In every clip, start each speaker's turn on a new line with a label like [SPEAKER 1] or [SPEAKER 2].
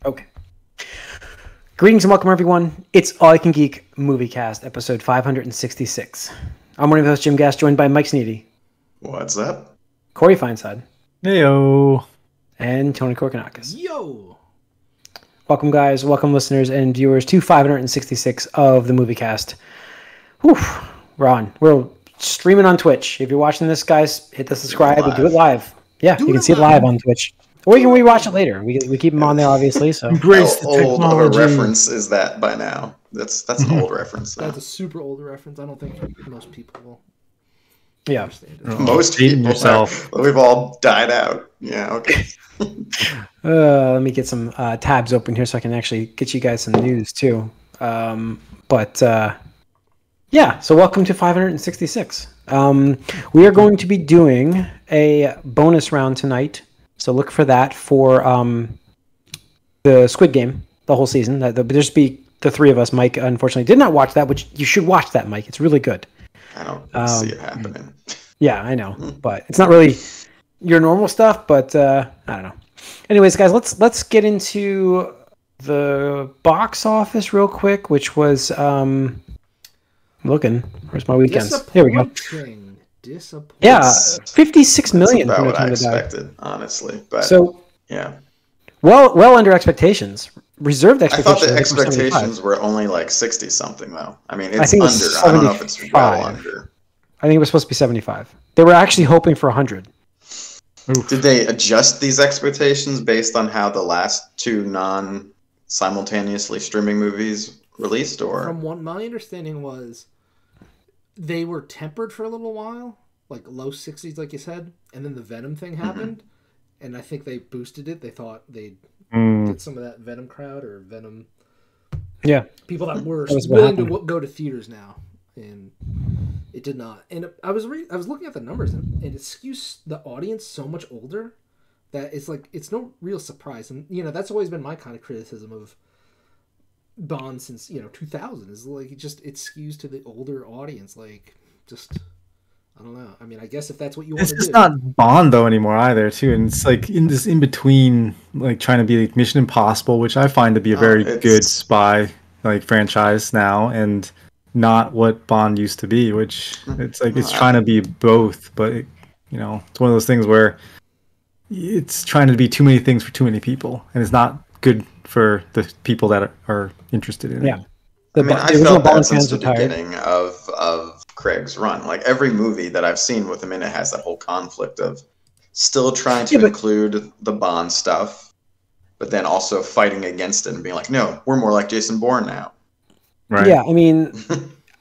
[SPEAKER 1] Okay. Greetings and welcome, everyone. It's All I Can Geek Moviecast, episode 566. I'm one of your hosts, Jim Gass, joined by Mike Sneedy.
[SPEAKER 2] What's up?
[SPEAKER 1] Corey Feinside.
[SPEAKER 3] Heyo.
[SPEAKER 1] And Tony Korkanakis.
[SPEAKER 4] Yo.
[SPEAKER 1] Welcome, guys. Welcome, listeners and viewers, to 566 of the Moviecast. Whew. We're streaming on Twitch. If you're watching this, guys, hit the subscribe. We do it live. Yeah, you can see it live on Twitch. Or you can rewatch it later. We keep them on there, obviously. So
[SPEAKER 3] embrace the technology.
[SPEAKER 2] How old of a reference is that by now? That's an old reference. Now.
[SPEAKER 4] That's a super old reference. I don't think most people will.
[SPEAKER 1] Yeah,
[SPEAKER 4] understand it.
[SPEAKER 2] Most people yourself. We've all died out. Yeah. Okay.
[SPEAKER 1] Let me get some tabs open here so I can actually get you guys some news too. Yeah. So welcome to 566. We are going to be doing a bonus round tonight. So look for that for the Squid Game, the whole season. There'll just be the three of us. Mike, unfortunately, did not watch that, which you should watch that, Mike. It's really good.
[SPEAKER 2] I don't see it happening.
[SPEAKER 1] Yeah, I know, but it's not really your normal stuff. But I don't know. Anyways, guys, let's get into the box office real quick, which was looking. Where's my weekends? Here we go. Yeah, 56 million.
[SPEAKER 2] That's about what I expected, honestly. But
[SPEAKER 1] so yeah, well under expectations. Reserved expectations.
[SPEAKER 2] I thought the expectations were only like 60 something though. I mean, it's under. I don't know if it's well under.
[SPEAKER 1] I think it was supposed to be 75. They were actually hoping for 100.
[SPEAKER 2] Oof. Did they adjust these expectations based on how the last two non-simultaneously streaming movies released, or?
[SPEAKER 4] From what my understanding was, they were tempered for a little while, like low 60s, like you said, and then the Venom thing happened, and I think they boosted it. They thought they'd get some of that Venom crowd or Venom people that were willing to go to theaters now, and it did not. And I was looking at the numbers, and it skews the audience so much older that it's like it's no real surprise. And that's always been my kind of criticism of Bond since 2000 is like it skews to the older audience. Like just I don't know. I mean, I guess if that's what you want to do.
[SPEAKER 3] It's not Bond though anymore either, too. And it's like in between, like trying to be like Mission Impossible, which I find to be a very good spy like franchise now, and not what Bond used to be, which it's like it's trying to be both, but it's one of those things where it's trying to be too many things for too many people, and it's not good for the people that are interested in it.
[SPEAKER 2] I felt that since the beginning of Craig's run. Like every movie that I've seen with him in it has that whole conflict of still trying to include the Bond stuff, but then also fighting against it and being like, no, we're more like Jason Bourne now.
[SPEAKER 1] Right. Yeah, I mean,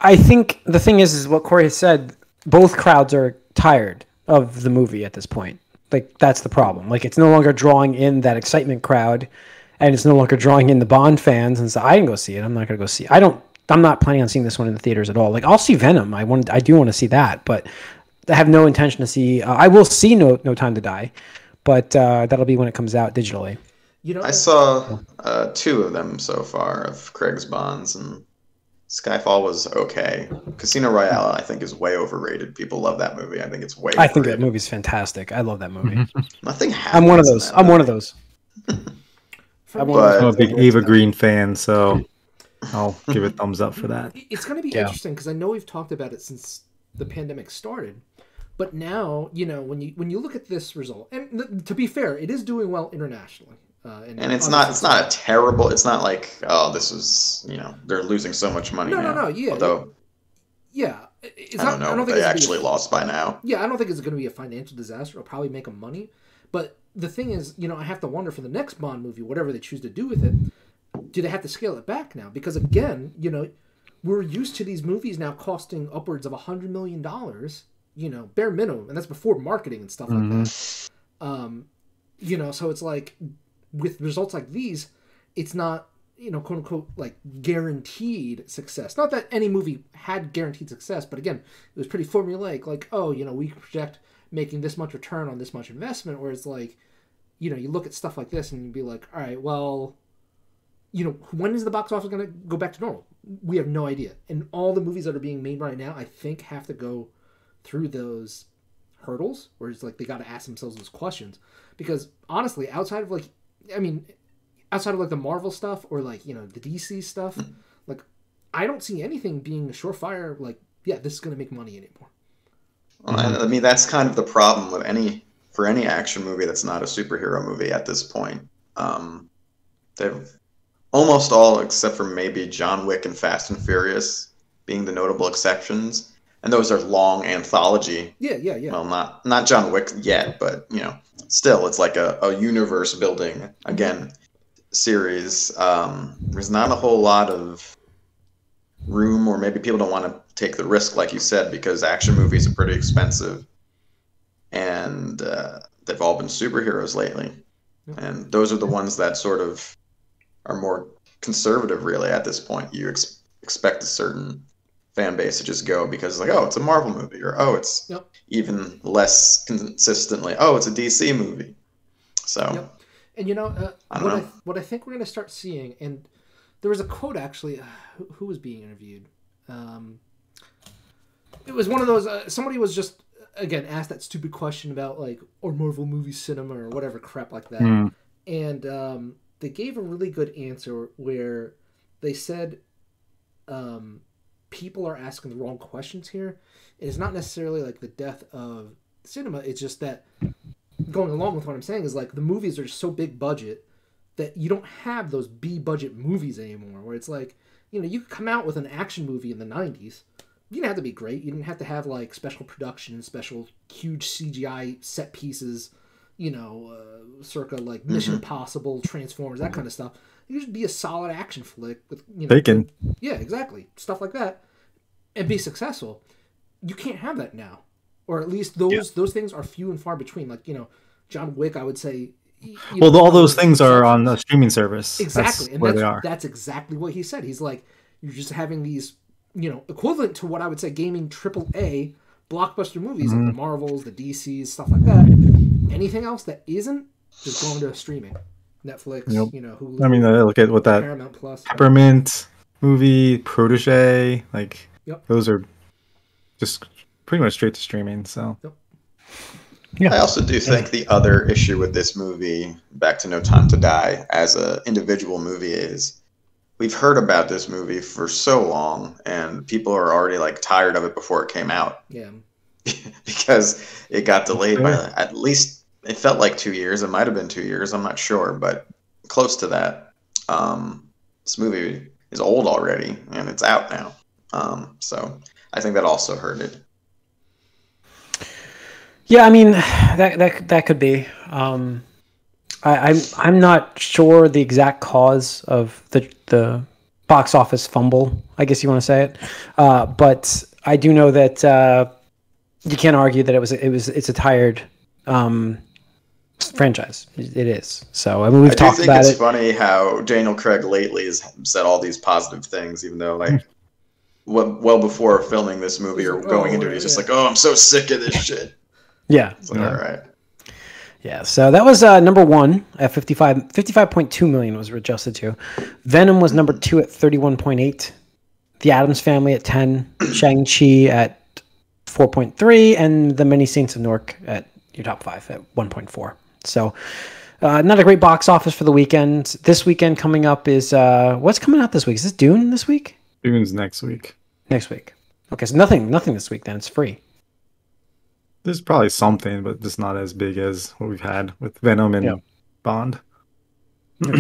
[SPEAKER 1] I think the thing is what Corey has said, both crowds are tired of the movie at this point. Like, that's the problem. Like, it's no longer drawing in that excitement crowd, and it's no longer drawing in the Bond fans. And so I didn't go see it. I'm not going to go see it. I'm not planning on seeing this one in the theaters at all. Like, I'll see Venom. I do want to see that, but I have no intention to see. I will see No Time to Die, but that'll be when it comes out digitally.
[SPEAKER 2] I saw two of them so far of Craig's Bonds, and Skyfall was okay. Casino Royale, I think, is way overrated. People love that movie. I think it's way.
[SPEAKER 1] I think that movie's fantastic. I love that movie.
[SPEAKER 2] Nothing happens.
[SPEAKER 1] I'm one of those. I'm one of those.
[SPEAKER 3] I'm a big Ava Green fan, so I'll give it thumbs up for that.
[SPEAKER 4] It's going to be interesting because I know we've talked about it since the pandemic started, but now when you look at this result, and to be fair, it is doing well internationally.
[SPEAKER 2] And it's not a terrible. It's not like this is they're losing so much money now.
[SPEAKER 4] No. Yeah.
[SPEAKER 2] Although,
[SPEAKER 4] I
[SPEAKER 2] don't know. They actually lost by now.
[SPEAKER 4] Yeah, I don't think it's going to be a financial disaster. It'll probably make them money. But the thing is, I have to wonder for the next Bond movie, whatever they choose to do with it, do they have to scale it back now? Because again, we're used to these movies now costing upwards of $100 million, bare minimum, and that's before marketing and stuff like that. So it's like, with results like these, it's not, quote unquote, like guaranteed success. Not that any movie had guaranteed success, but again, it was pretty formulaic. Like, we project making this much return on this much investment, where it's like, you look at stuff like this and you'd be like, all right, well, when is the box office going to go back to normal? We have no idea. And all the movies that are being made right now, I think, have to go through those hurdles where it's like they got to ask themselves those questions. Because honestly, outside of outside of like the Marvel stuff or like, you know, the DC stuff, like I don't see anything being a surefire like, yeah, this is going to make money anymore.
[SPEAKER 2] Well, I mean, that's kind of the problem with any action movie that's not a superhero movie at this point. They've almost all, except for maybe John Wick and Fast and Furious, being the notable exceptions, and those are long anthology.
[SPEAKER 4] Yeah.
[SPEAKER 2] Well, not John Wick yet, but you know, still, it's like a universe building again series. There's not a whole lot of room, or maybe people don't want to take the risk, like you said, because action movies are pretty expensive, and they've all been superheroes lately, and those are the ones that sort of are more conservative, really. At this point, you expect a certain fan base to just go because, like, oh, it's a Marvel movie, or oh, it's even less consistently, oh, it's a DC movie. So,
[SPEAKER 4] and you know, what I think we're going to start seeing, and there was a quote actually, who was being interviewed. It was one of those. Somebody was just again asked that stupid question about like, or Marvel movie cinema or whatever crap like that, and they gave a really good answer where they said people are asking the wrong questions here. It's not necessarily like the death of cinema. It's just that going along with what I'm saying is like the movies are so big budget that you don't have those B budget movies anymore. Where it's like, you know, you could come out with an action movie in the 90s. You didn't have to be great. You didn't have to have like special production, special huge CGI set pieces, you know, circa like Mission Impossible, Transformers, that kind of stuff. You should be a solid action flick with, you know,
[SPEAKER 3] Bacon.
[SPEAKER 4] Yeah, exactly, stuff like that, and be successful. You can't have that now, or at least those things are few and far between. Like, you know, John Wick, I would say.
[SPEAKER 3] Well, all those things are on a streaming service.
[SPEAKER 4] Exactly,
[SPEAKER 3] and they are.
[SPEAKER 4] That's exactly what he said. He's like, you're just having these, you know, equivalent to what I would say gaming AAA blockbuster movies, like the Marvels, the DCs, stuff like that. Anything else that isn't just going to streaming, Netflix, you know, Hulu.
[SPEAKER 3] I mean, look at what that
[SPEAKER 4] Paramount Plus,
[SPEAKER 3] Peppermint movie, Protege, like those are just pretty much straight to streaming. So.
[SPEAKER 2] Yeah. I also do think the other issue with this movie, back to No Time to Die, as an individual movie, is we've heard about this movie for so long, and people are already like tired of it before it came out. Yeah. Because it got delayed by at least, it felt like 2 years. It might have been 2 years. I'm not sure, but close to that. This movie is old already, and it's out now. So I think that also hurt it.
[SPEAKER 1] Yeah, I mean that could be. I'm not sure the exact cause of the box office fumble, I guess you want to say it, but I do know that you can't argue that it's a tired franchise. It is. So I mean, we've talked about it. I think
[SPEAKER 2] it's funny how Daniel Craig lately has said all these positive things, even though like well before filming this movie or going into it, he's just like, "Oh, I'm so sick of this shit."
[SPEAKER 1] Yeah.
[SPEAKER 2] It's like, all right.
[SPEAKER 1] Yeah. So that was number one at 55.2 million was adjusted to. Venom was number 2 at 31.8. The Addams Family at 10. Shang-Chi at 4.3, and The Many Saints of Newark at your top 5 at 1.4. So not a great box office for the weekend. This weekend coming up is what's coming out this week? Is this Dune this week?
[SPEAKER 3] Dune's next week.
[SPEAKER 1] Next week. Okay, so nothing this week then. It's free.
[SPEAKER 3] There's probably something, but just not as big as what we've had with Venom and Bond.
[SPEAKER 1] All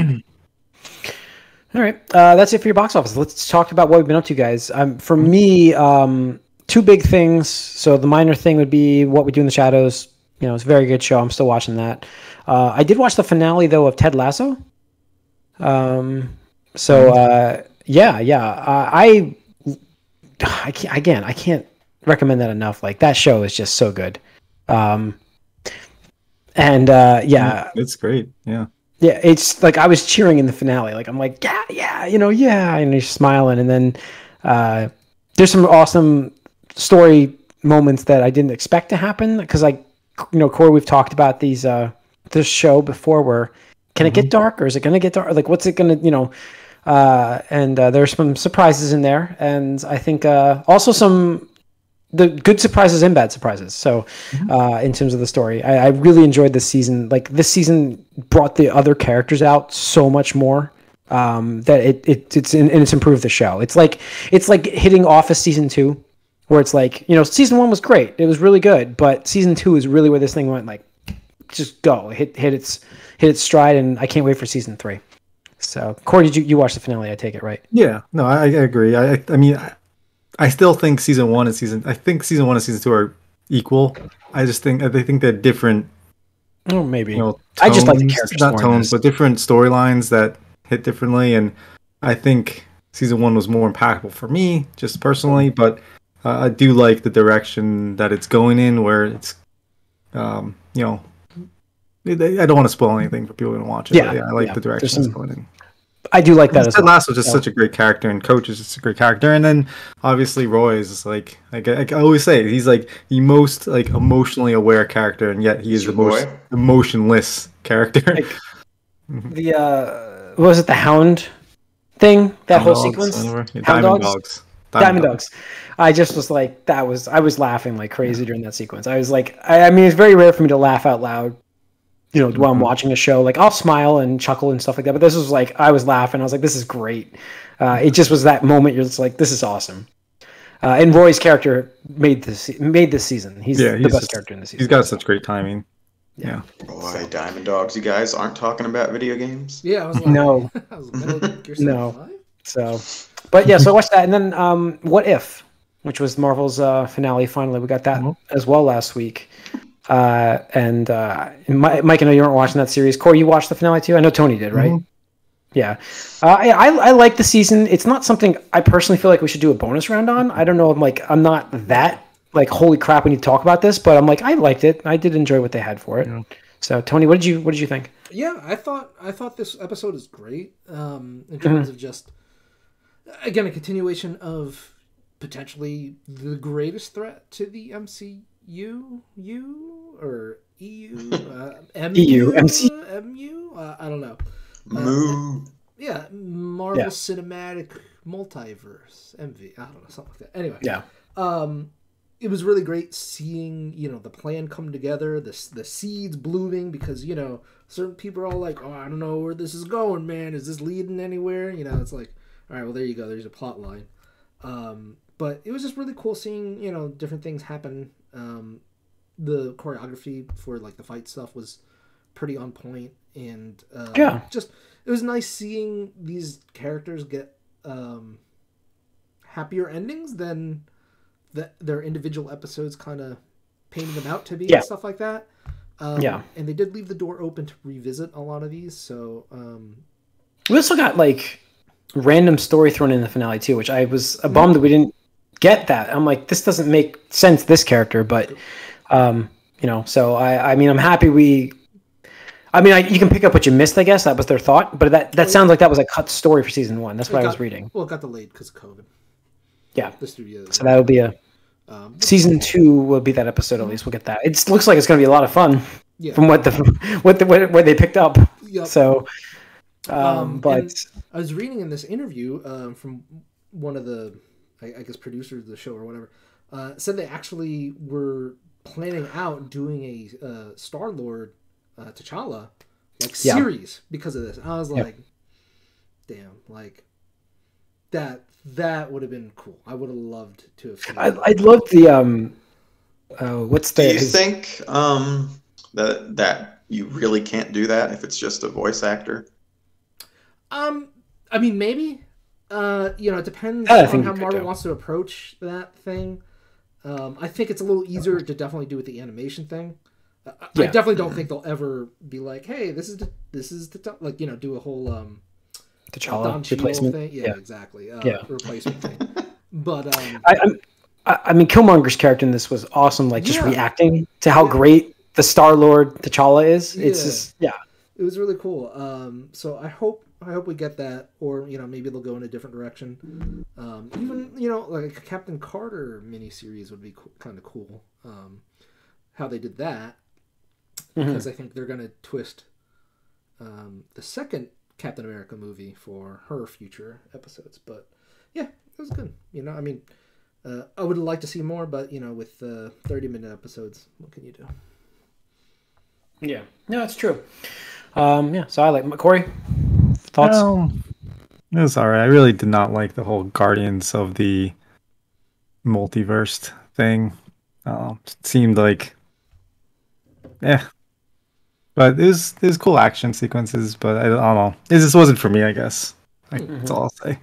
[SPEAKER 1] right. That's it for your box office. Let's talk about what we've been up to, guys. For me, two big things. So the minor thing would be What We Do in the Shadows. You know, it's a very good show. I'm still watching that. I did watch the finale, though, of Ted Lasso. I can't recommend that enough. Like, that show is just so good.
[SPEAKER 3] It's great. Yeah,
[SPEAKER 1] it's like I was cheering in the finale. Like, I'm like, and he's smiling, and then there's some awesome story moments that I didn't expect to happen, because, like, you know, Corey, we've talked about this show before, where can it get dark, or is it going to get dark? Like, what's it going to, you know, and there's some surprises in there, and I think also some the good surprises and bad surprises. So, in terms of the story, I really enjoyed this season. Like this season brought the other characters out so much more that it's improved the show. It's like hitting Office season 2, where it's like, season 1 was great, it was really good, but season 2 is really where this thing went like, just go hit its stride, and I can't wait for season 3. So, Corey, did you watch the finale? I take it, right?
[SPEAKER 3] Yeah, no, I agree. I mean, I still think season 1 and season 2 are equal. I think they're different.
[SPEAKER 1] Oh, maybe.
[SPEAKER 3] Tones,
[SPEAKER 1] I just like the characters,
[SPEAKER 3] not tones, but different storylines that hit differently. And I think season 1 was more impactful for me, just personally. But I do like the direction that it's going in, where it's, I don't want to spoil anything for people who don't watch it. Yeah, I like the direction it's going in.
[SPEAKER 1] I do like that as well.
[SPEAKER 3] Ted Lasso is just such a great character, and Coach is just a great character, and then obviously Roy is like I always say, he's like the most like emotionally aware character, and yet he is the most emotionless character. Like,
[SPEAKER 1] the what was it, the Hound thing? That whole sequence.
[SPEAKER 3] Diamond Dogs.
[SPEAKER 1] Diamond Dogs. I just was like, I was laughing like crazy during that sequence. I was like, I mean, it's very rare for me to laugh out loud. While I'm watching a show, like I'll smile and chuckle and stuff like that. But this was like, I was laughing. I was like, this is great. It just was that moment. You're just like, this is awesome. And Roy's character made this season. He's the best character in the season.
[SPEAKER 3] He's got such great timing. Yeah.
[SPEAKER 2] Boy, Diamond Dogs, you guys aren't talking about video games?
[SPEAKER 4] Yeah, I was like,
[SPEAKER 1] no. No. So, but yeah, so I watched that. And then What If, which was Marvel's finale. Finally, we got that as well last week. And Mike, I know you weren't watching that series. Corey, you watched the finale too? I know Tony did, right? Yeah. I like the season. It's not something I personally feel like we should do a bonus round on. I don't know. I'm not that like, holy crap, we need to talk about this, but I'm like, I liked it. I did enjoy what they had for it. Yeah. So Tony, what did you think?
[SPEAKER 4] Yeah, I thought this episode is great. In terms of just, again, a continuation of potentially the greatest threat to the MCU. Or EU, MU, MU. I don't know. Yeah, Marvel Cinematic Multiverse, MV. I don't know, something like that. Anyway, it was really great seeing the plan come together, the seeds blooming, because certain people are all like, oh, I don't know where this is going, man. Is this leading anywhere? It's like, all right, well, there you go. There's a plot line. But it was just really cool seeing different things happen. The choreography for like the fight stuff was pretty on point, and just it was nice seeing these characters get happier endings than their individual episodes kind of painted them out to be and stuff like that. And they did leave the door open to revisit a lot of these. So
[SPEAKER 1] we also got like random story thrown in the finale too, which I was bummed that we didn't get that. I'm like, this doesn't make sense, this character, but so I mean, I'm happy you can pick up what you missed, I guess. That was their thought, but that sounds like that was a cut story for season 1. That's what I was reading.
[SPEAKER 4] Well, it got delayed because of COVID.
[SPEAKER 1] Yeah.
[SPEAKER 4] The studio.
[SPEAKER 1] So that'll be season 2 will be that episode, at least. We'll get that. It looks like it's going to be a lot of fun from what they picked up. Yep. So, but
[SPEAKER 4] I was reading in this interview from one of the, I guess, producers of the show or whatever, said they actually were planning out doing a Star-Lord T'Challa series because of this. And I was like, damn, like that would have been cool. I would have loved to have seen that.
[SPEAKER 1] I'd love the what's the...
[SPEAKER 2] Do you think that you really can't do that if it's just a voice actor?
[SPEAKER 4] I mean, maybe. It depends on how Marvel wants to approach that thing. I think it's a little easier to definitely do with the animation thing. I definitely don't think they'll ever be like, "Hey, this is like do a whole
[SPEAKER 1] T'Challa replacement
[SPEAKER 4] thing." Yeah, exactly. Replacement thing. But
[SPEAKER 1] I mean, Killmonger's character in this was awesome. Like just reacting to how great the Star-Lord T'Challa is. It's just
[SPEAKER 4] it was really cool. So I hope we get that, or maybe they'll go in a different direction. Even like a Captain Carter miniseries would be kind of cool. How they did that, because I think they're gonna twist the second Captain America movie for her future episodes. But yeah, it was good. I mean, I would like to see more, but with 30-minute episodes, what can you do?
[SPEAKER 1] Yeah, no, it's true. So I like Corey. Thoughts?
[SPEAKER 3] It was all right. I really did not like the whole Guardians of the Multiverse thing. It seemed like, but it was cool action sequences. But I don't know. It just wasn't for me, I guess. That's all I'll say.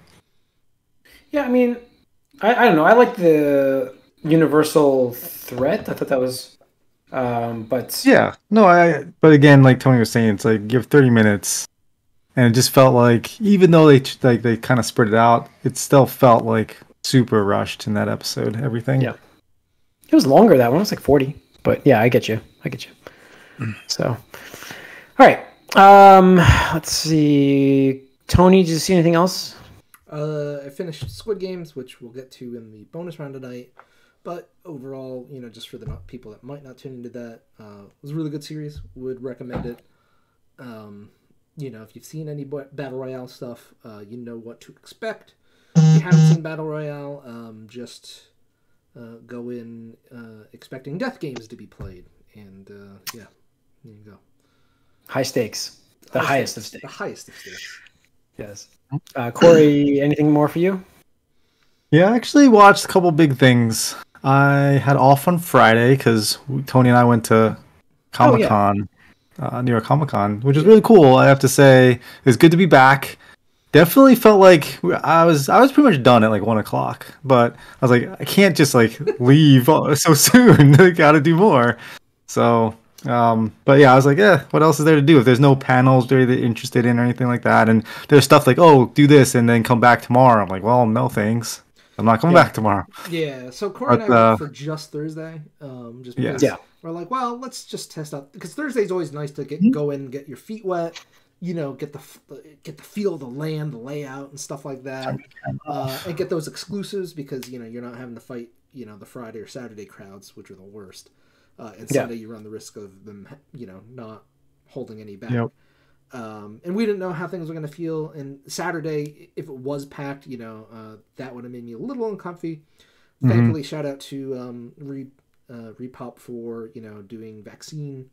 [SPEAKER 1] Yeah, I mean, I don't know. I like the universal threat. I thought that was, but
[SPEAKER 3] yeah, no, But again, like Tony was saying, it's like you have 30 minutes, and it just felt like even though they kind of spread it out, it still felt like super rushed in that episode. Everything.
[SPEAKER 1] Yeah, it was longer. That one it was like 40. But yeah, I get you. So, all right. Let's see. Tony, did you see anything else?
[SPEAKER 4] I finished Squid Games, which we'll get to in the bonus round tonight. But overall, just for the people that might not tune into that, it was a really good series. Would recommend it. If you've seen any Battle Royale stuff, you know what to expect. If you haven't seen Battle Royale, just go in expecting death games to be played. And, there you go.
[SPEAKER 1] High stakes. The highest of stakes.
[SPEAKER 4] The highest of stakes.
[SPEAKER 1] Yes. Corey, anything more for you?
[SPEAKER 3] Yeah, I actually watched a couple big things. I had off on Friday because Tony and I went to Comic-Con, New York Comic-Con, which was really cool. I have to say, it was good to be back. Definitely felt like I was pretty much done at like 1:00, but I was like, I can't just like leave so soon. I got to do more. So, but yeah, I was like, what else is there to do if there's no panels they're interested in or anything like that? And there's stuff like, oh, do this and then come back tomorrow. I'm like, well, no thanks. I'm not coming back tomorrow.
[SPEAKER 4] Yeah, so Corey and I went for just Thursday. Just because we're like, well, let's just test out, because Thursday's always nice to go in and get your feet wet, get the feel of the land, the layout, and stuff like that, and get those exclusives because you're not having to fight the Friday or Saturday crowds, which are the worst. And Sunday you run the risk of them not holding any back.
[SPEAKER 3] Yep.
[SPEAKER 4] And we didn't know how things were going to feel. And Saturday, if it was packed, that would have made me a little uncomfy. Thankfully, shout out to Repop for doing vaccine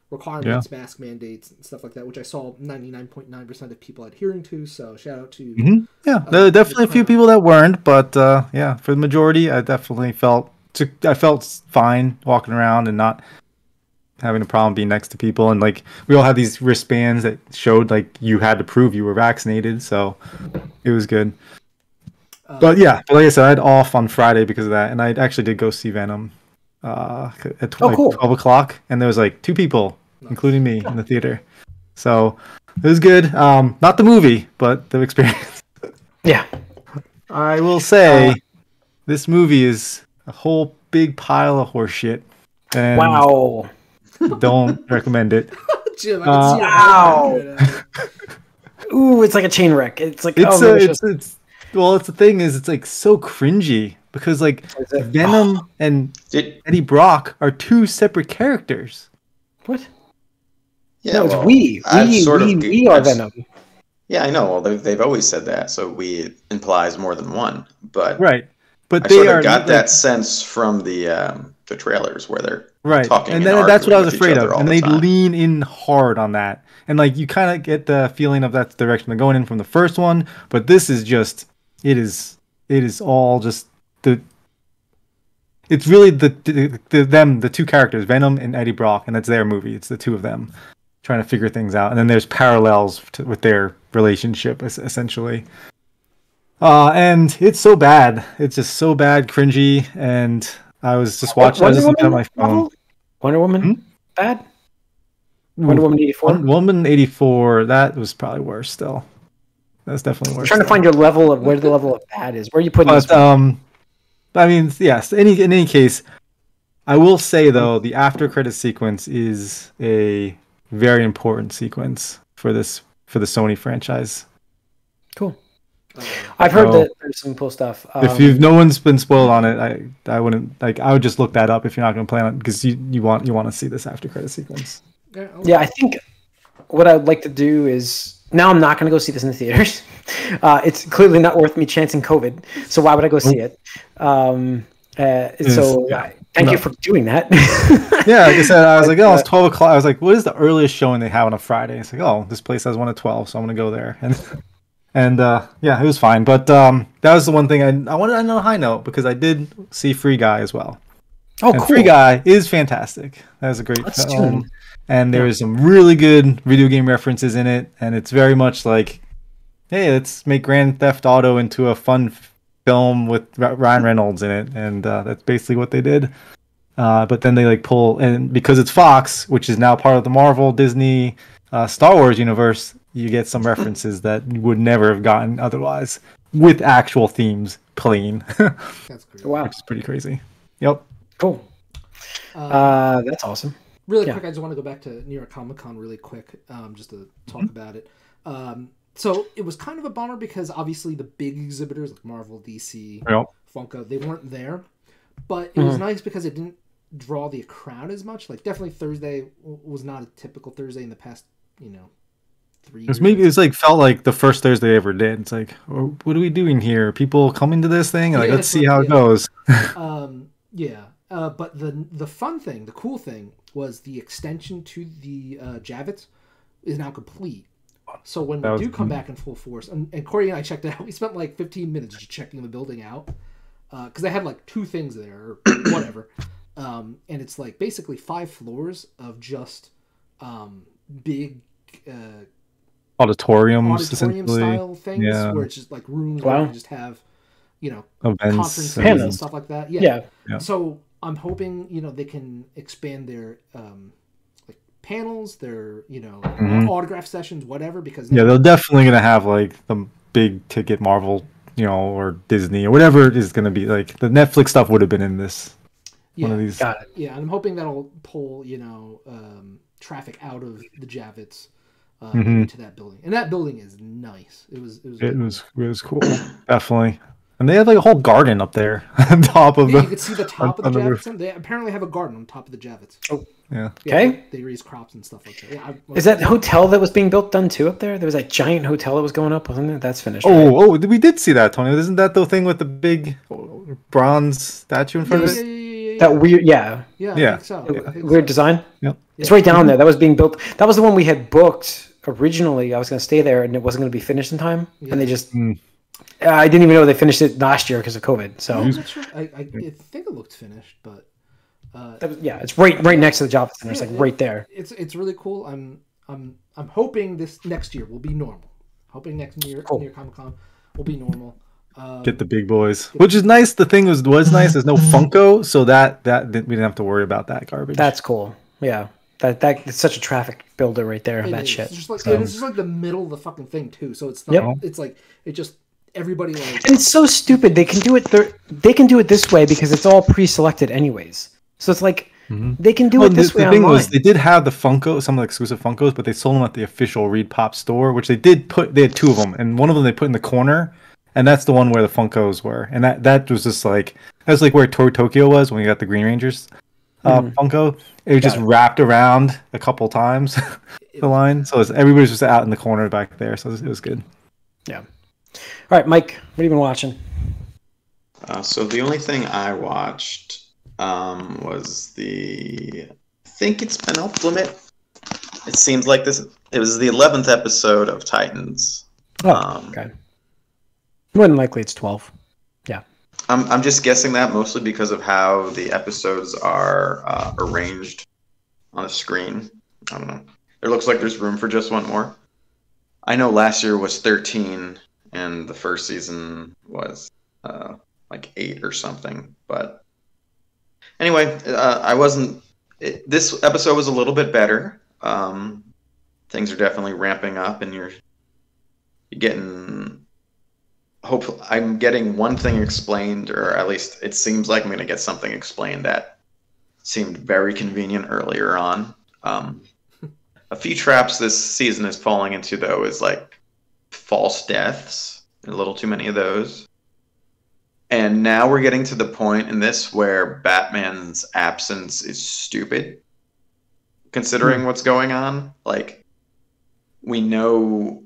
[SPEAKER 4] requirements, mask mandates, and stuff like that, which I saw 99.9% of people adhering to. So shout out to
[SPEAKER 3] there are definitely a few people that weren't, but for the majority, I definitely felt fine walking around and not having a problem being next to people. And like we all had these wristbands that showed like you had to prove you were vaccinated, so it was good. But like I said, I had off on Friday because of that, and I actually did go see Venom at 12:00, and there was like 2 people, including me, in the theater. So it was good. Not the movie, but the experience.
[SPEAKER 1] Yeah.
[SPEAKER 3] I will say this movie is a whole big pile of horse shit. And
[SPEAKER 1] wow.
[SPEAKER 3] Don't recommend it.
[SPEAKER 4] Jim, I can see
[SPEAKER 1] wow. Ooh, it's like a chain wreck. It's like
[SPEAKER 3] it's the thing is it's like so cringy because like Venom and Eddie Brock are 2 separate characters.
[SPEAKER 1] What?
[SPEAKER 2] Yeah,
[SPEAKER 1] no, it's we are Venom.
[SPEAKER 2] Yeah, I know. Well, they've always said that, so we implies more than one. But
[SPEAKER 3] right, but
[SPEAKER 2] I sort of got that sense from the trailers where they're talking, and then
[SPEAKER 3] that's what I was afraid of. And they lean in hard on that, and like you kind of get the feeling of that's the direction they're going in from the first one. But this is just it is all just it's really the 2 characters, Venom and Eddie Brock, and that's their movie. It's the 2 of them trying to figure things out, and then there's parallels with their relationship essentially. And it's so bad. It's just so bad, cringy, and I was just watching. I was just looking at my phone.
[SPEAKER 1] Wonder Woman, bad. Wonder Woman 84.
[SPEAKER 3] Wonder Woman 84. That was probably worse. Still, that's definitely worse.
[SPEAKER 1] I'm trying to find your level of where the level of bad is. Where are you putting this?
[SPEAKER 3] I mean, yes. In any case, I will say though, the after credit sequence is a very important sequence for the Sony franchise.
[SPEAKER 1] Cool. I've heard that there's some cool stuff.
[SPEAKER 3] If no one's been spoiled on it, I wouldn't I would just look that up if you're not going to plan on it because you want to see this after credit sequence.
[SPEAKER 1] Yeah, I think what I'd like to do is now I'm not going to go see this in the theaters. It's clearly not worth me chancing COVID. So why would I go see it? Thank you for doing that.
[SPEAKER 3] Yeah, like I said, I was like, oh, it's 12 o'clock. I was like, what is the earliest showing they have on a Friday? It's like, oh, this place has one at 12, so I'm going to go there. And yeah, it was fine. But that was the one thing I wanted to end on a high note because I did see Free Guy as well.
[SPEAKER 1] Oh, and cool.
[SPEAKER 3] Free Guy is fantastic. That was a great film. And there was some really good video game references in it. And it's very much like, hey, let's make Grand Theft Auto into a fun film with Ryan Reynolds in it. And that's basically what they did. But then they like pull, and because it's Fox, which is now part of the Marvel, Disney, Star Wars universe, you get some references that you would never have gotten otherwise with actual themes playing.
[SPEAKER 4] That's great.
[SPEAKER 1] Wow.
[SPEAKER 3] Which is pretty crazy. Yep.
[SPEAKER 1] Cool. That's awesome.
[SPEAKER 4] Really quick, I just want to go back to New York Comic Con really quick, just to talk about it. So it was kind of a bummer because obviously the big exhibitors like Marvel, DC, Funko, they weren't there. But it was nice because it didn't draw the crowd as much. Like definitely Thursday was not a typical Thursday in the past, 3 years.
[SPEAKER 3] It's like felt like the first Thursday I ever did. It's like, what are we doing here? People coming to this thing? Like, let's see how it goes.
[SPEAKER 4] But the fun thing, the cool thing was the extension to the Javits is now complete. So when we do come back in full force, and Corey and I checked it out, we spent like 15 minutes just checking the building out. Because they had like 2 things there, or whatever. And it's like basically 5 floors of just big
[SPEAKER 3] auditorium
[SPEAKER 4] style things where it's just like rooms where you just have,
[SPEAKER 3] events,
[SPEAKER 4] conferences and stuff like that. Yeah. So I'm hoping, they can expand their like panels, their, autograph sessions, whatever, because
[SPEAKER 3] they're definitely gonna have like the big ticket Marvel, or Disney or whatever it is going to be. Like the Netflix stuff would have been in this. One of these.
[SPEAKER 1] Got it.
[SPEAKER 4] Yeah, and I'm hoping that'll pull, traffic out of the Javits into that building. And that building is nice. It was
[SPEAKER 3] cool. Definitely. And they had like a whole garden up there on top of
[SPEAKER 4] you could see the top of the Javits. They apparently have a garden on top of the Javits.
[SPEAKER 1] Oh.
[SPEAKER 3] Yeah.
[SPEAKER 1] Okay.
[SPEAKER 4] They raise crops and stuff like that. Yeah,
[SPEAKER 1] is that hotel that was being built done too up there? There was that giant hotel that was going up, wasn't it? That's finished.
[SPEAKER 3] Oh, we did see that, Tony. Isn't that the thing with the big bronze statue in front of it?
[SPEAKER 1] That weird,
[SPEAKER 4] I think so.
[SPEAKER 1] Weird design.
[SPEAKER 3] Yep.
[SPEAKER 1] It's right down there. That was being built. That was the one we had booked originally. I was going to stay there, and it wasn't going to be finished in time. Yeah. And they just. I didn't even know they finished it last year because of COVID. So
[SPEAKER 4] I'm not sure. I think it looked finished, but.
[SPEAKER 1] It's right next to the Java Center. It's like right there.
[SPEAKER 4] It's really cool. I'm hoping this next year will be normal. Hoping next year near Comic Con will be normal.
[SPEAKER 3] Get the big boys, which is nice. The thing was nice. There's no Funko, so that we didn't have to worry about that garbage.
[SPEAKER 1] That's cool. Yeah, it's such a traffic builder right there. That shit.
[SPEAKER 4] It's just like the middle of the fucking thing too. So it's not. Yep. It's like it just. Everybody like.
[SPEAKER 1] And it's so stupid. They can do it. They can do it this way because it's all pre-selected anyways. So it's like they can do it this way. The thing was,
[SPEAKER 3] they did have the Funko, some of the exclusive Funkos, but they sold them at the official Reed Pop store, which they did put. They had 2 of them, and one of them they put in the corner, and that's the one where the Funkos were. And that was just like that's like where Toy Tokyo was when we got the Green Rangers Funko. It was just wrapped around a couple times the line, so everybody's just out in the corner back there. So it was good.
[SPEAKER 1] Yeah. All right, Mike, what have you been watching?
[SPEAKER 2] So the only thing I watched was I think it's penultimate. It seems like it was the 11th episode of Titans.
[SPEAKER 1] Oh, okay. More than likely it's 12. Yeah.
[SPEAKER 2] I'm just guessing that mostly because of how the episodes are arranged on the screen. I don't know. It looks like there's room for just one more. I know last year was 13, and the first season was like 8 or something. But anyway, this episode was a little bit better. Things are definitely ramping up, and you're getting. Hopefully, I'm getting one thing explained, or at least it seems like I'm going to get something explained that seemed very convenient earlier on. A few traps this season is falling into, though, is like false deaths. A little too many of those. And now we're getting to the point in this where Batman's absence is stupid, considering what's going on. Like, we know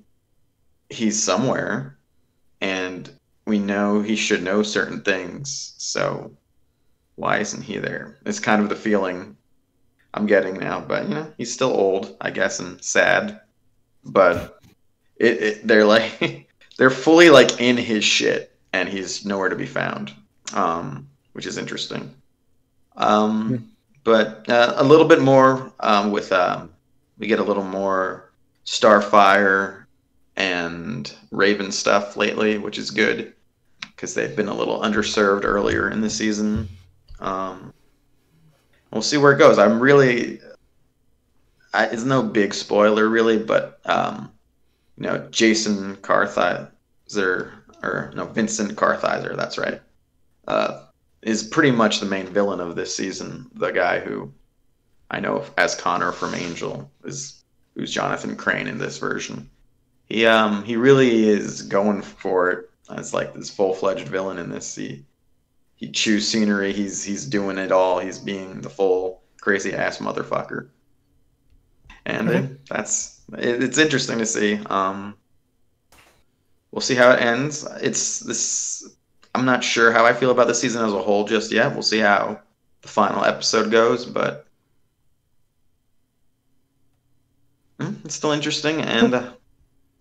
[SPEAKER 2] he's somewhere, and we know he should know certain things. So why isn't he there? It's kind of the feeling I'm getting now. But he's still old, I guess, and sad. But they're like they're fully like in his shit, and he's nowhere to be found, which is interesting. But a little bit more with we get a little more Starfire and Raven stuff lately, which is good because they've been a little underserved earlier in the season. We'll see where it goes. I'm really, it's no big spoiler really, but Jason Carthizer, or no, Vincent Carthizer, that's right, is pretty much the main villain of this season. The guy who I know as Connor from Angel who's Jonathan Crane in this version. He really is going for it as like this full-fledged villain in this. He chews scenery. He's doing it all. He's being the full crazy ass motherfucker. And it's interesting to see. We'll see how it ends. I'm not sure how I feel about the season as a whole just yet. We'll see how the final episode goes, but it's still interesting, and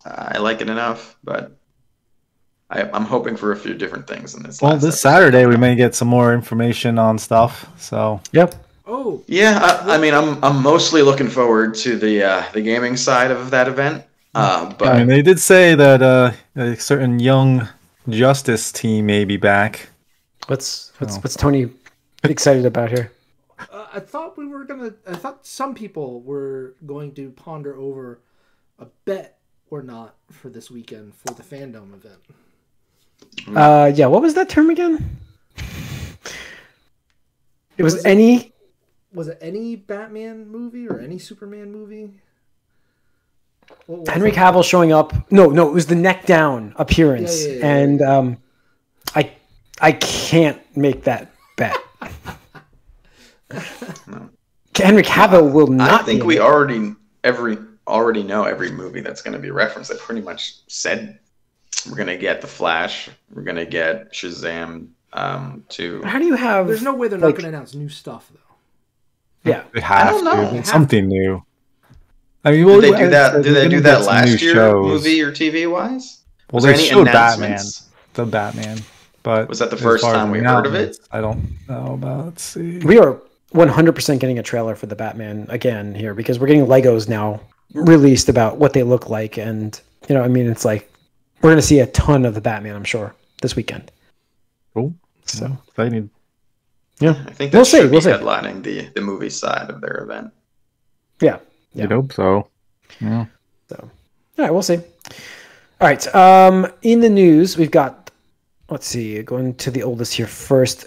[SPEAKER 2] I like it enough. But I'm hoping for a few different things in this.
[SPEAKER 3] Well, this Saturday we may get some more information on stuff. So
[SPEAKER 1] yep.
[SPEAKER 4] Oh
[SPEAKER 2] yeah, I mean, I'm mostly looking forward to the gaming side of that event. But
[SPEAKER 3] I mean, they did say that a certain Young Justice team may be back.
[SPEAKER 1] What's Tony excited about here?
[SPEAKER 4] I thought some people were going to ponder over a bet or not for this weekend for the fandom event.
[SPEAKER 1] Yeah, what was that term again? Was it any Batman movie or any Superman movie? Henry Cavill showing up. No, it was the neck down appearance. Yeah. And I can't make that bet. Henry Cavill will not.
[SPEAKER 2] I think we already know every movie that's going to be referenced. They pretty much said we're going to get The Flash. We're going to get Shazam. Too.
[SPEAKER 1] How do you have?
[SPEAKER 4] There's no way they're not going to announce new stuff though.
[SPEAKER 1] Yeah,
[SPEAKER 3] they have to.
[SPEAKER 2] Know.
[SPEAKER 3] Something new. I mean,
[SPEAKER 2] did they do that? Did they do that last year, movie or TV wise?
[SPEAKER 3] Well, they showed Batman, the Batman, but
[SPEAKER 2] was that the first time we heard of it?
[SPEAKER 3] I don't know about. Let's see.
[SPEAKER 1] We are 100% getting a trailer for the Batman again here because we're getting Legos now released about what they look like, and I mean, it's like we're going to see a ton of the Batman, I'm sure, this weekend.
[SPEAKER 3] Cool. So exciting.
[SPEAKER 1] Yeah,
[SPEAKER 2] I think that should be headlining the movie side of their event.
[SPEAKER 1] Yeah.
[SPEAKER 3] I hope so. Yeah.
[SPEAKER 1] So, all right, we'll see. All right. In the news, we've got. Let's see. Going to the oldest here first.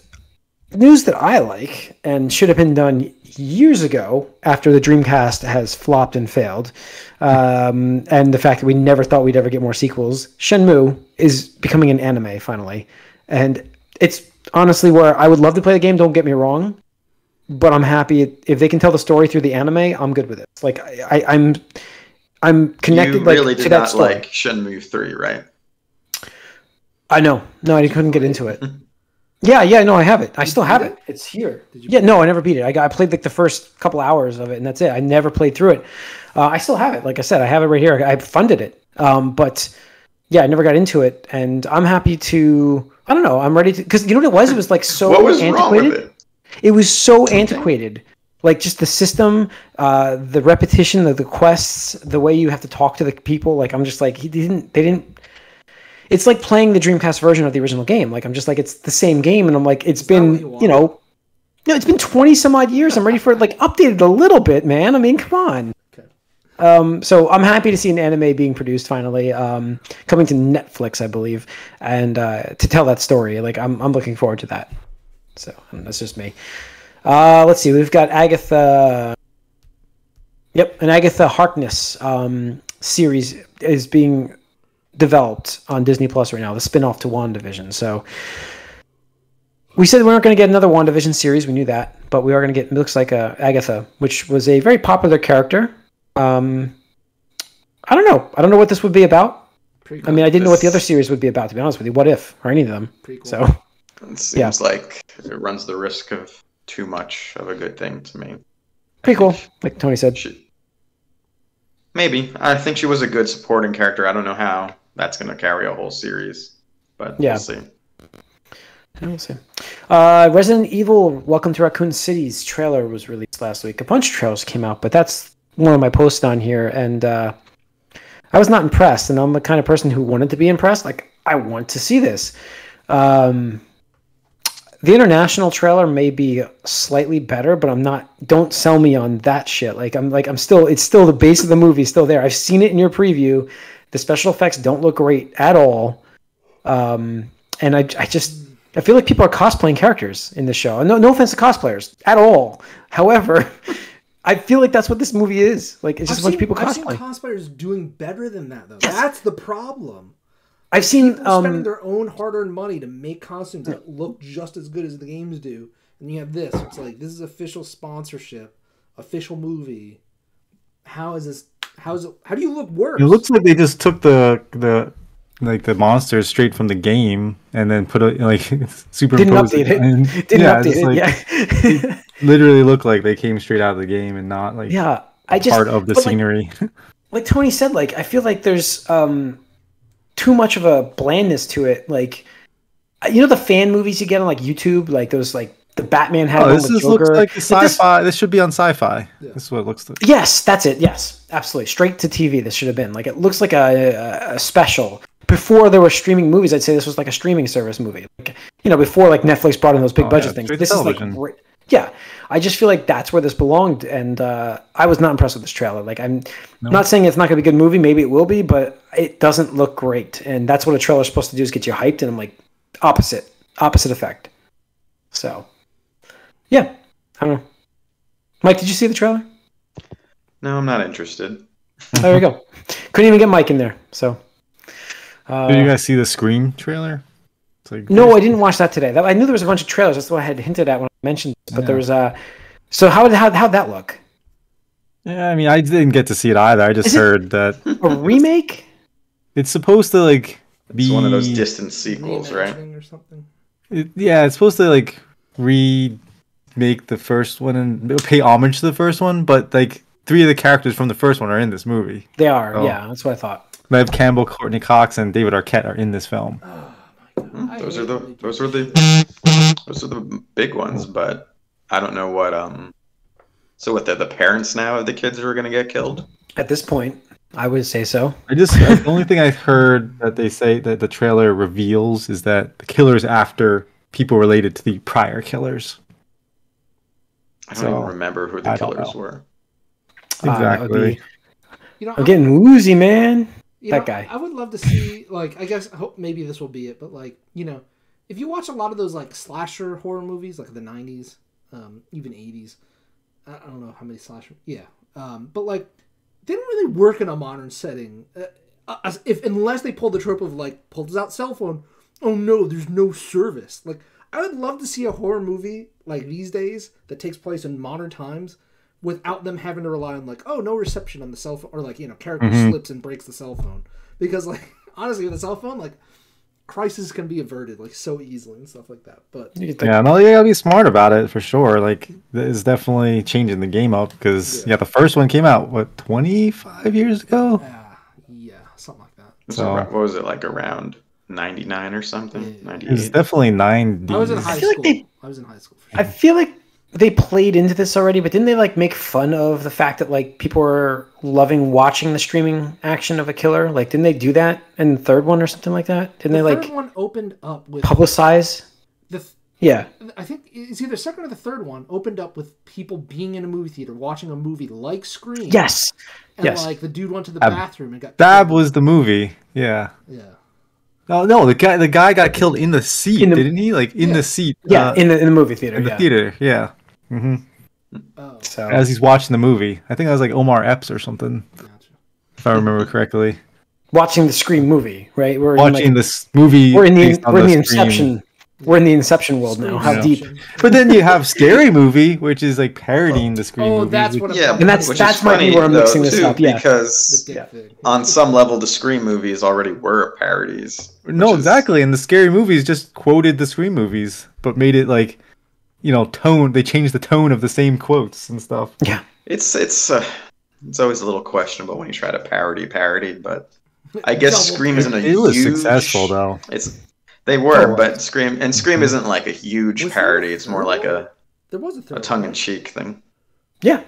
[SPEAKER 1] News that I like and should have been done years ago after the Dreamcast has flopped and failed, and the fact that we never thought we'd ever get more sequels. Shenmue is becoming an anime finally, and it's honestly where I would love to play the game. Don't get me wrong. But I'm happy if they can tell the story through the anime. I'm good with it. It's like I'm connected.
[SPEAKER 2] You really did
[SPEAKER 1] to that
[SPEAKER 2] not
[SPEAKER 1] story.
[SPEAKER 2] like Shenmue 3, right?
[SPEAKER 1] I know. No, I couldn't get into it. Yeah. No, I have it. I still have it. It's here. No, I never beat it. I played like the first couple hours of it, and that's it. I never played through it. I still have it. Like I said, I have it right here. I funded it. But yeah, I never got into it, and I'm happy to. I don't know. I'm ready to because you know what it was. It was like so
[SPEAKER 2] what was
[SPEAKER 1] antiquated.
[SPEAKER 2] Wrong with it?
[SPEAKER 1] It was so antiquated, like just the system, the repetition of the quests, the way you have to talk to the people. Like I'm just like they didn't. It's like playing the Dreamcast version of the original game. Like I'm just like it's the same game, and I'm like it's been it's been 20 some odd years. I'm ready for it, like updated a little bit, man. I mean, come on. Okay. So I'm happy to see an anime being produced finally, coming to Netflix, I believe, and to tell that story. Like I'm looking forward to that. So that's just me. Let's see. We've got Agatha. Yep, an Agatha Harkness series is being developed on Disney Plus right now. The spinoff to WandaVision. So we said we weren't going to get another WandaVision series. We knew that, but we are going to get. It looks like Agatha, which was a very popular character. I don't know. I don't know what this would be about. I mean, I didn't know what the other series would be about, to be honest with you. What If, or any of them.
[SPEAKER 4] Prequel.
[SPEAKER 1] So
[SPEAKER 2] it seems like it runs the risk of too much of a good thing to me.
[SPEAKER 1] Pretty cool, like Tony said.
[SPEAKER 2] Maybe. I think she was a good supporting character. I don't know how that's going to carry a whole series, but we'll see.
[SPEAKER 1] We'll see. Resident Evil Welcome to Raccoon City's trailer was released last week. A bunch of trailers came out, but that's one of my posts on here, and I was not impressed, and I'm the kind of person who wanted to be impressed. Like, I want to see this. The international trailer may be slightly better, but I'm not. Don't sell me on that shit. It's still the base of the movie is still there. I've seen it in your preview. The special effects don't look great at all, and I feel like people are cosplaying characters in the show. No offense to cosplayers at all. However, I feel like that's what this movie is. Like, it's just a bunch of people cosplaying.
[SPEAKER 4] I've seen cosplayers doing better than that, though. Yes. That's the problem.
[SPEAKER 1] I've seen
[SPEAKER 4] people spending their own hard-earned money to make costumes that look just as good as the games do, and you have this. It's like, this is official sponsorship, official movie. How is this? How do you look worse?
[SPEAKER 3] It looks like they just took the monsters straight from the game and then put it superimposed it. Didn't update it. It literally looked like they came straight out of the game and not part of the scenery.
[SPEAKER 1] Like Tony said, I feel like there's too much of a blandness to it. Like, the fan movies you get on YouTube, like those the Batman had one with Joker. This looks like
[SPEAKER 3] sci-fi. This should be on Sci-Fi. Yeah. This is what it looks like.
[SPEAKER 1] Yes, that's it. Yes, absolutely. Straight to TV. This should have been it looks like a special. Before there were streaming movies, I'd say this was like a streaming service movie. Before Netflix brought in those big budget things. This television. Is yeah. I just feel like that's where this belonged, and I was not impressed with this trailer. I'm not saying it's not going to be a good movie. Maybe it will be, but it doesn't look great. And that's what a trailer is supposed to do, is get you hyped. And I'm like, opposite effect. So, yeah, I don't know. Mike, did you see the trailer?
[SPEAKER 2] No, I'm not interested.
[SPEAKER 1] There we go. Couldn't even get Mike in there. So,
[SPEAKER 3] did you guys see the Scream trailer?
[SPEAKER 1] No, I didn't watch that today. I knew there was a bunch of trailers. That's what I had hinted at when I mentioned it. But there was So how'd that look?
[SPEAKER 3] Yeah, I mean, I didn't get to see it either. I just heard that
[SPEAKER 1] a remake.
[SPEAKER 3] It's supposed to be
[SPEAKER 2] it's one of those distant sequels, right?
[SPEAKER 4] Or something.
[SPEAKER 3] It's supposed to remake the first one and pay homage to the first one, but 3 of the characters from the first one are in this movie.
[SPEAKER 1] They are, yeah. That's what I thought.
[SPEAKER 3] Neve Campbell, Courtney Cox, and David Arquette are in this film.
[SPEAKER 2] Those are the big ones, but I don't know what so what, they're the parents now of the kids who are going to get killed?
[SPEAKER 1] At this point, I would say so.
[SPEAKER 3] The only thing I heard that they say that the trailer reveals is that the killer's after people related to the prior killers.
[SPEAKER 2] I don't even remember who the killers were.
[SPEAKER 3] Exactly.
[SPEAKER 1] I'm getting woozy, man. That guy.
[SPEAKER 4] I would love to see, I guess, I hope maybe this will be it, but, if you watch a lot of those, slasher horror movies, the 90s, even 80s, I don't know how many slasher, but, they don't really work in a modern setting, unless they pull the trope of, pulls out cell phone, oh no, there's no service. I would love to see a horror movie, these days, that takes place in modern times, without them having to rely on no reception on the cell phone, or character slips and breaks the cell phone, because honestly with the cell phone crisis can be averted so easily and stuff like that. But
[SPEAKER 3] you gotta be smart about it for sure. It's definitely changing the game up, because the first one came out 25 years ago.
[SPEAKER 4] Yeah, something like that.
[SPEAKER 2] So what was it, around 99 or something? 98.
[SPEAKER 3] It's definitely 90.
[SPEAKER 4] I was in high school. For sure.
[SPEAKER 1] I feel like they played into this already, but didn't they make fun of the fact that people were loving watching the streaming action of a killer? Didn't they do that in the third one or something like that? Didn't they
[SPEAKER 4] third one opened up with
[SPEAKER 1] publicize? Yeah,
[SPEAKER 4] I think it's either the second or the third one opened up with people being in a movie theater watching a movie like Scream.
[SPEAKER 1] Yes,
[SPEAKER 4] and the dude went to the bathroom and got.
[SPEAKER 3] That was the movie. Yeah.
[SPEAKER 4] Yeah.
[SPEAKER 3] No, the guy got killed in the seat, didn't he? In the seat.
[SPEAKER 1] Yeah, in the movie theater.
[SPEAKER 3] In the theater, yeah. Mm-hmm.
[SPEAKER 1] So
[SPEAKER 3] as he's watching the movie, I think that was Omar Epps or something, if I remember correctly.
[SPEAKER 1] Watching the Scream movie, right?
[SPEAKER 3] We're watching this movie.
[SPEAKER 1] We're in the Inception We're in the Inception world now. How deep?
[SPEAKER 3] But then you have Scary Movie, which is like parodying the Scream movies.
[SPEAKER 4] That's what
[SPEAKER 2] I'm
[SPEAKER 1] and that's might be where I'm mixing this up. Yeah,
[SPEAKER 2] because on some level, the Scream movies already were parodies.
[SPEAKER 3] No, exactly. And the Scary Movies just quoted the Scream movies, but made it like, tone. They changed the tone of the same quotes and stuff.
[SPEAKER 1] Yeah,
[SPEAKER 2] it's always a little questionable when you try to parody, but I guess Scream isn't a huge...
[SPEAKER 3] It was successful though.
[SPEAKER 2] They were, but Scream isn't like a huge parody. It's more like a tongue-in-cheek thing.
[SPEAKER 1] Yeah.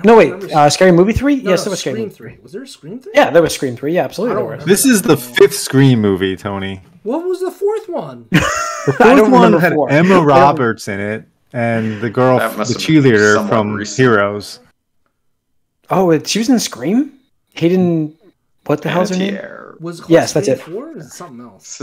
[SPEAKER 1] No, wait. Scary Movie 3? Yes, there was
[SPEAKER 4] Scream 3. Was there a Scream 3?
[SPEAKER 1] Yeah, there was Scream 3. Yeah, absolutely there was.
[SPEAKER 3] This is the 5th Scream movie, Tony.
[SPEAKER 4] What was the 4th one?
[SPEAKER 3] The 4th one had Emma Roberts in it, and the girl, the cheerleader from Heroes.
[SPEAKER 1] Oh, she was in Scream? Hayden... What the hell's her name?
[SPEAKER 4] Yes, that's it. 4 or is it something else?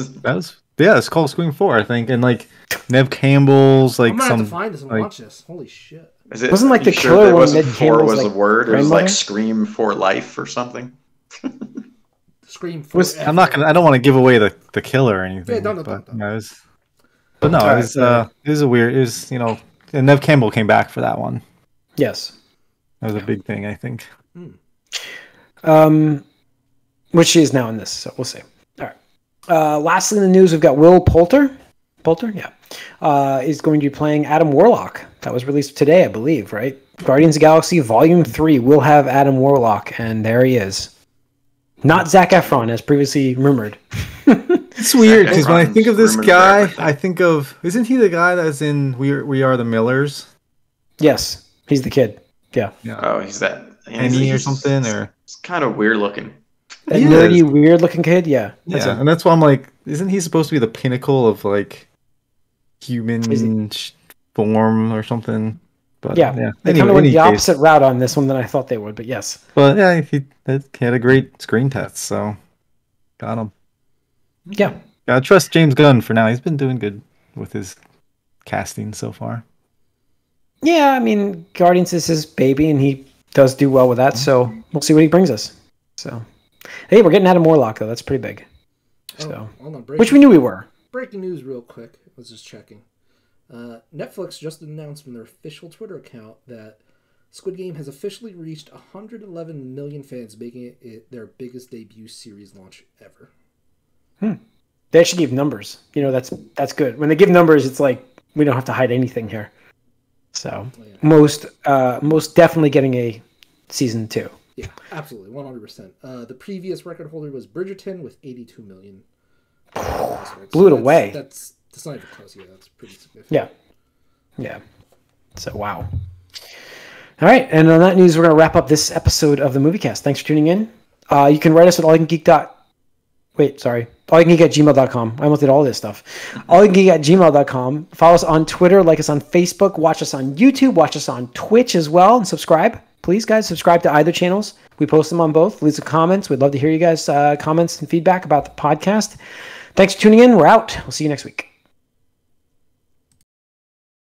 [SPEAKER 3] It's called Scream 4, I think, and like Nev Campbell's like
[SPEAKER 4] I'm gonna have to find this and watch this. Holy shit!
[SPEAKER 1] Wasn't like the killer one Nev Campbell's
[SPEAKER 2] was a word? It was like Scream for Life or something.
[SPEAKER 4] Scream 4.
[SPEAKER 3] I don't want to give away the killer or anything.
[SPEAKER 4] Yeah, don't.
[SPEAKER 3] It was a weird. It was and Nev Campbell came back for that one.
[SPEAKER 1] Yes,
[SPEAKER 3] that was a big thing, I think.
[SPEAKER 1] Which she is now in this, so we'll see. All right. Lastly in the news, we've got Will Poulter. Is going to be playing Adam Warlock. That was released today, I believe, right? Guardians of the Galaxy Volume 3 will have Adam Warlock, and there he is. Not Zac Efron, as previously rumored.
[SPEAKER 3] It's weird, because when I think of this guy, I think of... Isn't he the guy that's in We Are the Millers?
[SPEAKER 1] Yes, he's the kid. Yeah.
[SPEAKER 2] Oh, he's that...
[SPEAKER 3] Penny or something?
[SPEAKER 2] It's kind of weird looking.
[SPEAKER 1] That nerdy, weird-looking kid, yeah.
[SPEAKER 3] Yeah, and that's why I'm like, isn't he supposed to be the pinnacle of, like, human form or something? But,
[SPEAKER 1] yeah. They kind of went the opposite route on this one than I thought they would, but yes.
[SPEAKER 3] But, yeah, he had a great screen test, so got him.
[SPEAKER 1] Yeah.
[SPEAKER 3] Gotta trust James Gunn for now. He's been doing good with his casting so far.
[SPEAKER 1] Yeah, I mean, Guardians is his baby, and he does do well with that, so we'll see what he brings us. So... Hey, we're getting Adam Warlock, though. That's pretty big. So, which we knew we were.
[SPEAKER 4] Breaking news real quick. I was just checking. Netflix just announced from their official Twitter account that Squidgame has officially reached 111 million fans, making it their biggest debut series launch ever.
[SPEAKER 1] They actually give numbers. That's good. When they give numbers, it's like we don't have to hide anything here. So, most definitely getting a season 2.
[SPEAKER 4] Yeah, absolutely, 100%. The previous record holder was Bridgerton with 82 million.
[SPEAKER 1] Blew it away.
[SPEAKER 4] That's not even close. Yeah, that's pretty significant.
[SPEAKER 1] Yeah. So, wow. All right, and on that news, we're going to wrap up this episode of the Moviecast. Thanks for tuning in. You can write us at allyoucangeek@gmail.com. I almost did all this stuff. allyoucangeek@gmail.com. Follow us on Twitter, like us on Facebook, watch us on YouTube, watch us on Twitch as well, and subscribe. Please, guys, subscribe to either channels. We post them on both. Leave some comments. We'd love to hear you guys' comments and feedback about the podcast. Thanks for tuning in. We're out. We'll see you next week.